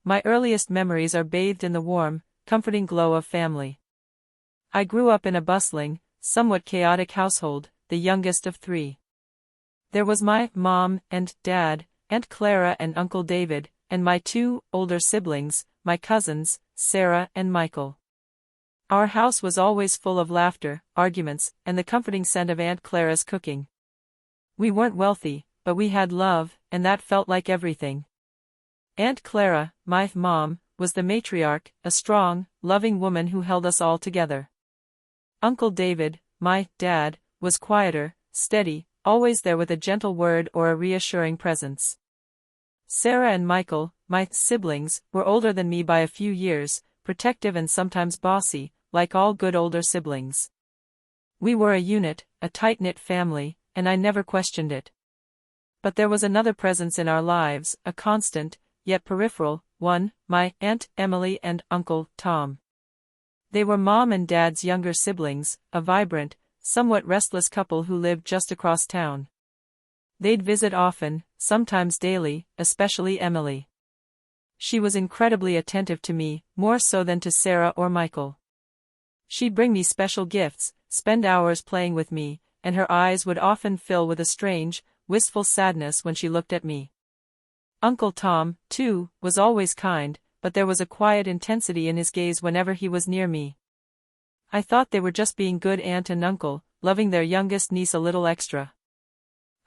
My earliest memories are bathed in the warm, comforting glow of family. I grew up in a bustling, somewhat chaotic household, the youngest of three. There was my mom and dad, Aunt Clara and Uncle David, and my two older siblings, my cousins, Sarah and Michael. Our house was always full of laughter, arguments, and the comforting scent of Aunt Clara's cooking. We weren't wealthy, but we had love, and that felt like everything. Aunt Clara, my mom, was the matriarch, a strong, loving woman who held us all together. Uncle David, my dad, was quieter, steady, always there with a gentle word or a reassuring presence. Sarah and Michael, my siblings, were older than me by a few years, protective and sometimes bossy, like all good older siblings. We were a unit, a tight-knit family, and I never questioned it. But there was another presence in our lives, a constant, yet peripheral, one, my Aunt Emily and Uncle Tom. They were Mom and Dad's younger siblings, a vibrant, somewhat restless couple who lived just across town. They'd visit often, sometimes daily, especially Emily. She was incredibly attentive to me, more so than to Sarah or Michael. She'd bring me special gifts, spend hours playing with me, and her eyes would often fill with a strange, wistful sadness when she looked at me. Uncle Tom, too, was always kind, but there was a quiet intensity in his gaze whenever he was near me. I thought they were just being good aunt and uncle, loving their youngest niece a little extra.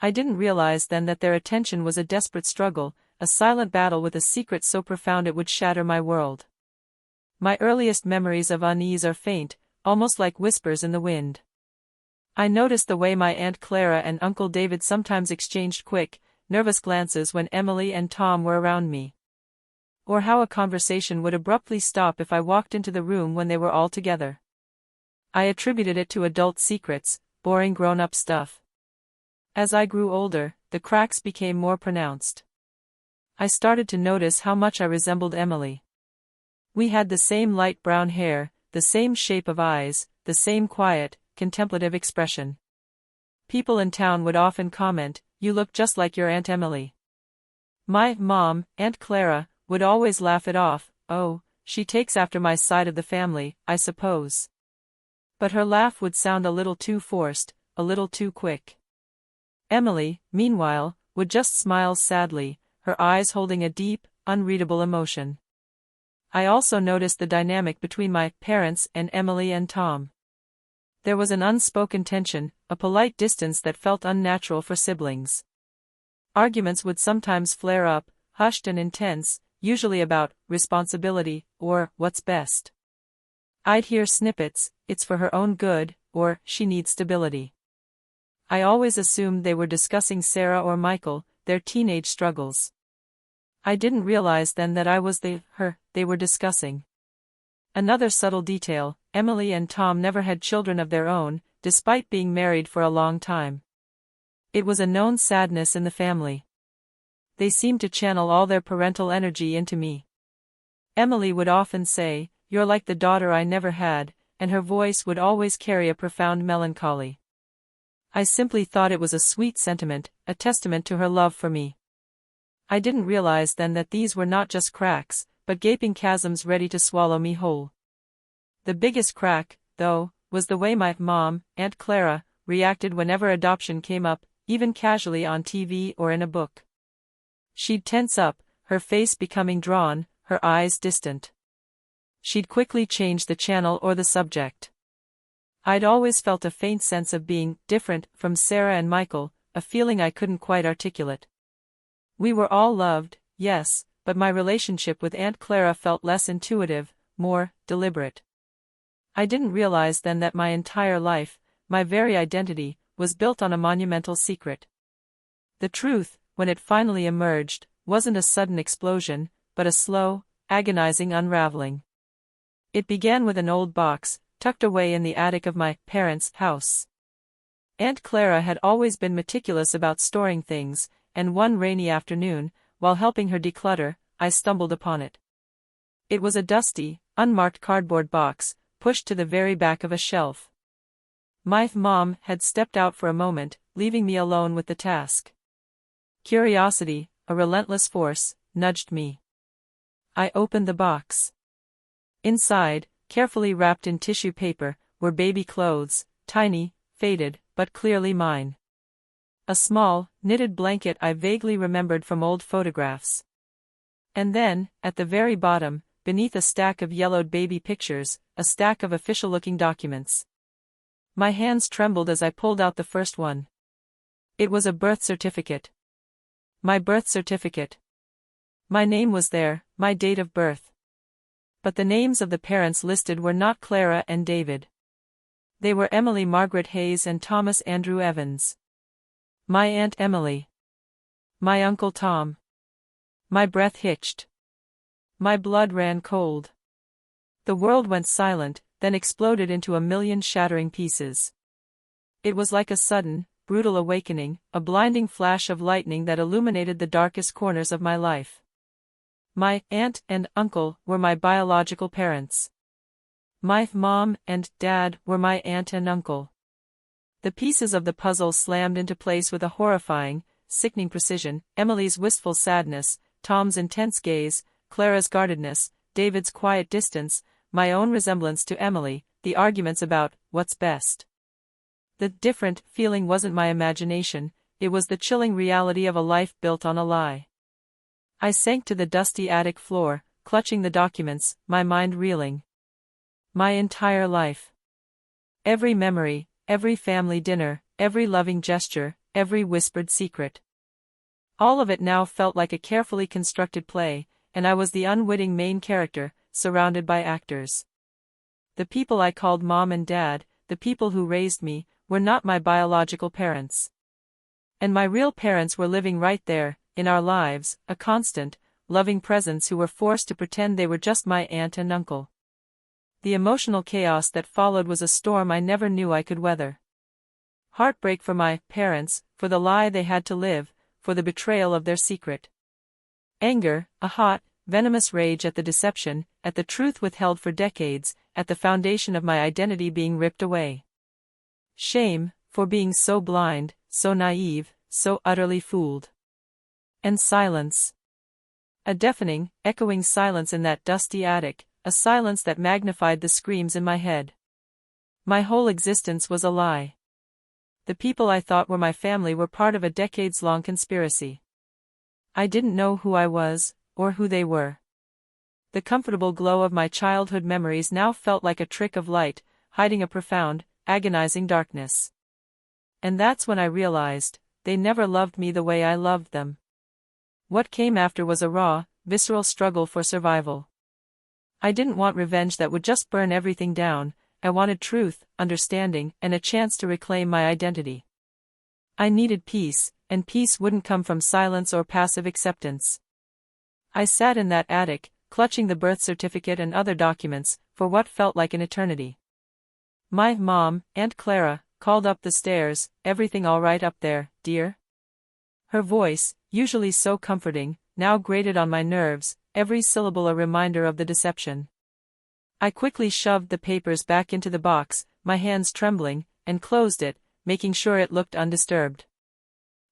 I didn't realize then that their attention was a desperate struggle, a silent battle with a secret so profound it would shatter my world. My earliest memories of unease are faint, almost like whispers in the wind. I noticed the way my Aunt Clara and Uncle David sometimes exchanged quick, nervous glances when Emily and Tom were around me. Or how a conversation would abruptly stop if I walked into the room when they were all together. I attributed it to adult secrets, boring grown-up stuff. As I grew older, the cracks became more pronounced. I started to notice how much I resembled Emily. We had the same light brown hair, the same shape of eyes, the same quiet, contemplative expression. People in town would often comment, "You look just like your Aunt Emily." My mom, Aunt Clara, would always laugh it off, "Oh, she takes after my side of the family, I suppose." But her laugh would sound a little too forced, a little too quick. Emily, meanwhile, would just smile sadly, her eyes holding a deep, unreadable emotion. I also noticed the dynamic between my parents and Emily and Tom. There was an unspoken tension, a polite distance that felt unnatural for siblings. Arguments would sometimes flare up, hushed and intense, usually about responsibility or what's best. I'd hear snippets, "It's for her own good," or "She needs stability." I always assumed they were discussing Sarah or Michael, their teenage struggles. I didn't realize then that I was the her they were discussing. Another subtle detail, Emily and Tom never had children of their own, despite being married for a long time. It was a known sadness in the family. They seemed to channel all their parental energy into me. Emily would often say, "You're like the daughter I never had," and her voice would always carry a profound melancholy. I simply thought it was a sweet sentiment, a testament to her love for me. I didn't realize then that these were not just cracks, but gaping chasms ready to swallow me whole. The biggest crack, though, was the way my mom, Aunt Clara, reacted whenever adoption came up, even casually on TV or in a book. She'd tense up, her face becoming drawn, her eyes distant. She'd quickly change the channel or the subject. I'd always felt a faint sense of being different from Sarah and Michael, a feeling I couldn't quite articulate. We were all loved, yes, but my relationship with Aunt Clara felt less intuitive, more deliberate. I didn't realize then that my entire life, my very identity, was built on a monumental secret. The truth, when it finally emerged, wasn't a sudden explosion, but a slow, agonizing unraveling. It began with an old box, tucked away in the attic of my parents' house. Aunt Clara had always been meticulous about storing things, and one rainy afternoon, while helping her declutter, I stumbled upon it. It was a dusty, unmarked cardboard box, pushed to the very back of a shelf. My mom had stepped out for a moment, leaving me alone with the task. Curiosity, a relentless force, nudged me. I opened the box. Inside, carefully wrapped in tissue paper, were baby clothes, tiny, faded, but clearly mine. A small, knitted blanket I vaguely remembered from old photographs. And then, at the very bottom, beneath a stack of yellowed baby pictures, a stack of official-looking documents. My hands trembled as I pulled out the first one. It was a birth certificate. My birth certificate. My name was there, my date of birth. But the names of the parents listed were not Clara and David. They were Emily Margaret Hayes and Thomas Andrew Evans. My Aunt Emily. My Uncle Tom. My breath hitched. My blood ran cold. The world went silent, then exploded into a million shattering pieces. It was like a sudden, brutal awakening, a blinding flash of lightning that illuminated the darkest corners of my life. My aunt and uncle were my biological parents. My mom and dad were my aunt and uncle. The pieces of the puzzle slammed into place with a horrifying, sickening precision: Emily's wistful sadness, Tom's intense gaze, Clara's guardedness, David's quiet distance, my own resemblance to Emily, the arguments about what's best. The different feeling wasn't my imagination, it was the chilling reality of a life built on a lie. I sank to the dusty attic floor, clutching the documents, my mind reeling. My entire life. Every memory, every family dinner, every loving gesture, every whispered secret. All of it now felt like a carefully constructed play, and I was the unwitting main character, surrounded by actors. The people I called Mom and Dad, the people who raised me, were not my biological parents. And my real parents were living right there, in our lives, a constant, loving presence who were forced to pretend they were just my aunt and uncle. The emotional chaos that followed was a storm I never knew I could weather. Heartbreak for my parents, for the lie they had to live, for the betrayal of their secret. Anger, a hot, venomous rage at the deception, at the truth withheld for decades, at the foundation of my identity being ripped away. Shame, for being so blind, so naive, so utterly fooled. And silence. A deafening, echoing silence in that dusty attic, a silence that magnified the screams in my head. My whole existence was a lie. The people I thought were my family were part of a decades-long conspiracy. I didn't know who I was, or who they were. The comfortable glow of my childhood memories now felt like a trick of light, hiding a profound, agonizing darkness. And that's when I realized, they never loved me the way I loved them. What came after was a raw, visceral struggle for survival. I didn't want revenge that would just burn everything down, I wanted truth, understanding, and a chance to reclaim my identity. I needed peace, and peace wouldn't come from silence or passive acceptance. I sat in that attic, clutching the birth certificate and other documents, for what felt like an eternity. My mom, Aunt Clara, called up the stairs, "Everything all right up there, dear?" Her voice, usually so comforting, now grated on my nerves, every syllable a reminder of the deception. I quickly shoved the papers back into the box, my hands trembling, and closed it, making sure it looked undisturbed.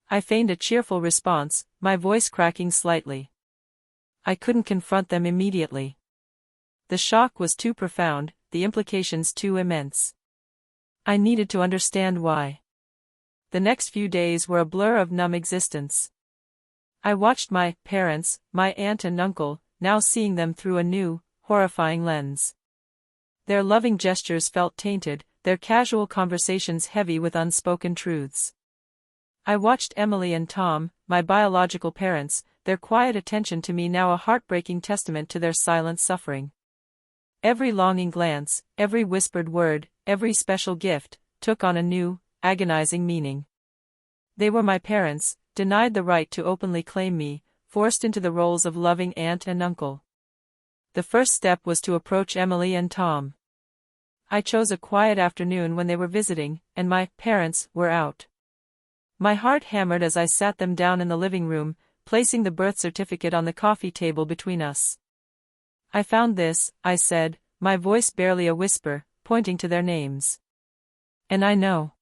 I feigned a cheerful response, my voice cracking slightly. I couldn't confront them immediately. The shock was too profound, the implications too immense. I needed to understand why. The next few days were a blur of numb existence. I watched my parents, my aunt and uncle, now seeing them through a new, horrifying lens. Their loving gestures felt tainted, their casual conversations heavy with unspoken truths. I watched Emily and Tom, my biological parents, their quiet attention to me now a heartbreaking testament to their silent suffering. Every longing glance, every whispered word, every special gift, took on a new, agonizing meaning. They were my parents, denied the right to openly claim me, forced into the roles of loving aunt and uncle. The first step was to approach Emily and Tom. I chose a quiet afternoon when they were visiting, and my parents were out. My heart hammered as I sat them down in the living room, placing the birth certificate on the coffee table between us. "I found this," I said, my voice barely a whisper, pointing to their names. "And I know."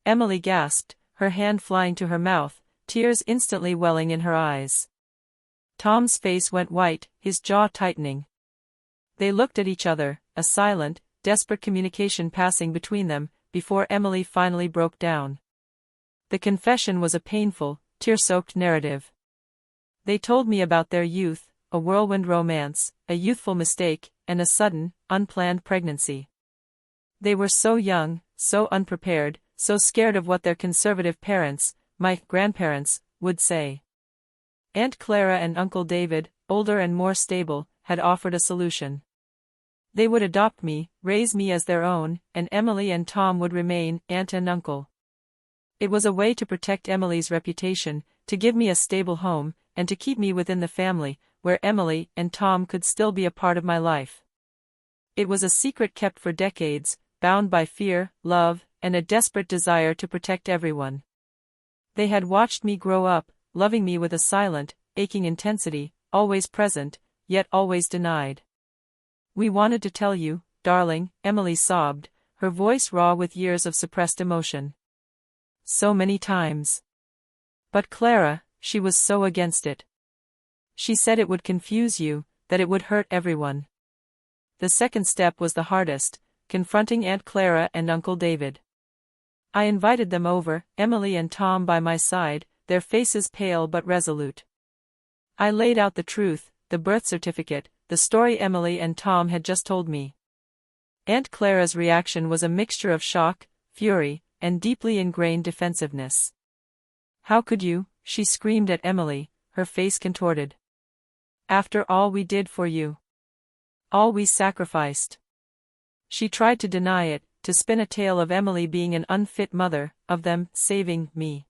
Emily gasped, her hand flying to her mouth, tears instantly welling in her eyes. Tom's face went white, his jaw tightening. They looked at each other, a silent, desperate communication passing between them, before Emily finally broke down. The confession was a painful, tear-soaked narrative. They told me about their youth, a whirlwind romance, a youthful mistake, and a sudden, unplanned pregnancy. They were so young, so unprepared, so scared of what their conservative parents, my grandparents, would say. Aunt Clara and Uncle David, older and more stable, had offered a solution. They would adopt me, raise me as their own, and Emily and Tom would remain aunt and uncle. It was a way to protect Emily's reputation, to give me a stable home, and to keep me within the family, where Emily and Tom could still be a part of my life. It was a secret kept for decades, bound by fear, love, and a desperate desire to protect everyone. They had watched me grow up, loving me with a silent, aching intensity, always present, yet always denied. "We wanted to tell you, darling," Emily sobbed, her voice raw with years of suppressed emotion. "So many times. But Clara, she was so against it. She said it would confuse you, that it would hurt everyone." The second step was the hardest, confronting Aunt Clara and Uncle David. I invited them over, Emily and Tom by my side, their faces pale but resolute. I laid out the truth, the birth certificate, the story Emily and Tom had just told me. Aunt Clara's reaction was a mixture of shock, fury, and deeply ingrained defensiveness. "How could you?" she screamed at Emily, her face contorted. "After all we did for you. All we sacrificed." She tried to deny it, to spin a tale of Emily being an unfit mother, of them saving me.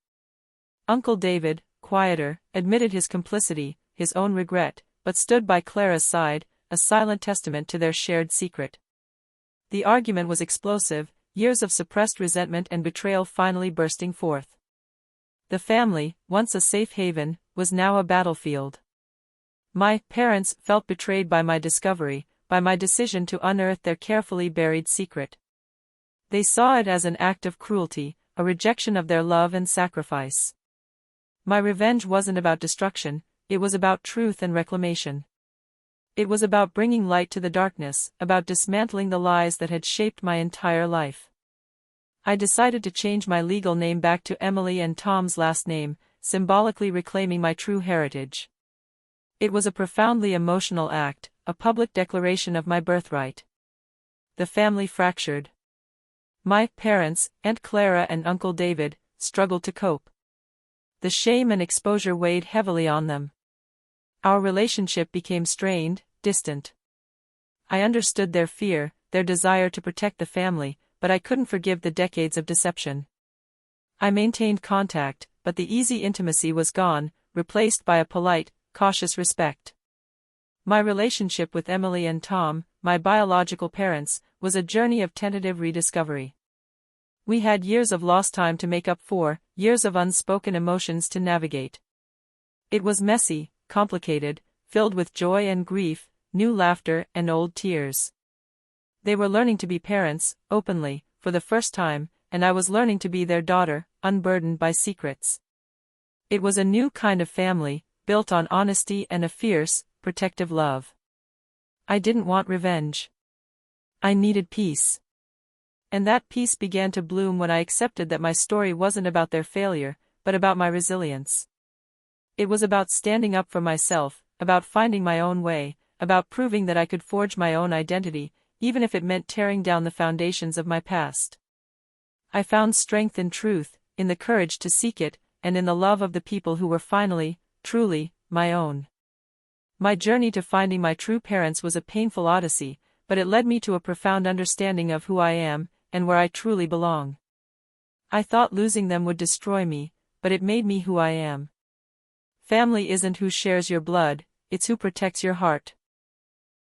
Uncle David, quieter, admitted his complicity, his own regret, but stood by Clara's side, a silent testament to their shared secret. The argument was explosive, years of suppressed resentment and betrayal finally bursting forth. The family, once a safe haven, was now a battlefield. My parents felt betrayed by my discovery, by my decision to unearth their carefully buried secret. They saw it as an act of cruelty, a rejection of their love and sacrifice. My revenge wasn't about destruction, it was about truth and reclamation. It was about bringing light to the darkness, about dismantling the lies that had shaped my entire life. I decided to change my legal name back to Emily and Tom's last name, symbolically reclaiming my true heritage. It was a profoundly emotional act, a public declaration of my birthright. The family fractured. My parents, Aunt Clara and Uncle David, struggled to cope. The shame and exposure weighed heavily on them. Our relationship became strained, distant. I understood their fear, their desire to protect the family, but I couldn't forgive the decades of deception. I maintained contact, but the easy intimacy was gone, replaced by a polite, cautious respect. My relationship with Emily and Tom, my biological parents, was a journey of tentative rediscovery. We had years of lost time to make up for, years of unspoken emotions to navigate. It was messy, complicated, filled with joy and grief, new laughter and old tears. They were learning to be parents, openly, for the first time, and I was learning to be their daughter, unburdened by secrets. It was a new kind of family, built on honesty and a fierce, protective love. I didn't want revenge. I needed peace. And that peace began to bloom when I accepted that my story wasn't about their failure, but about my resilience. It was about standing up for myself, about finding my own way, about proving that I could forge my own identity, even if it meant tearing down the foundations of my past. I found strength in truth, in the courage to seek it, and in the love of the people who were finally, truly, my own. My journey to finding my true parents was a painful odyssey, but it led me to a profound understanding of who I am, and where I truly belong. I thought losing them would destroy me, but it made me who I am. Family isn't who shares your blood, it's who protects your heart.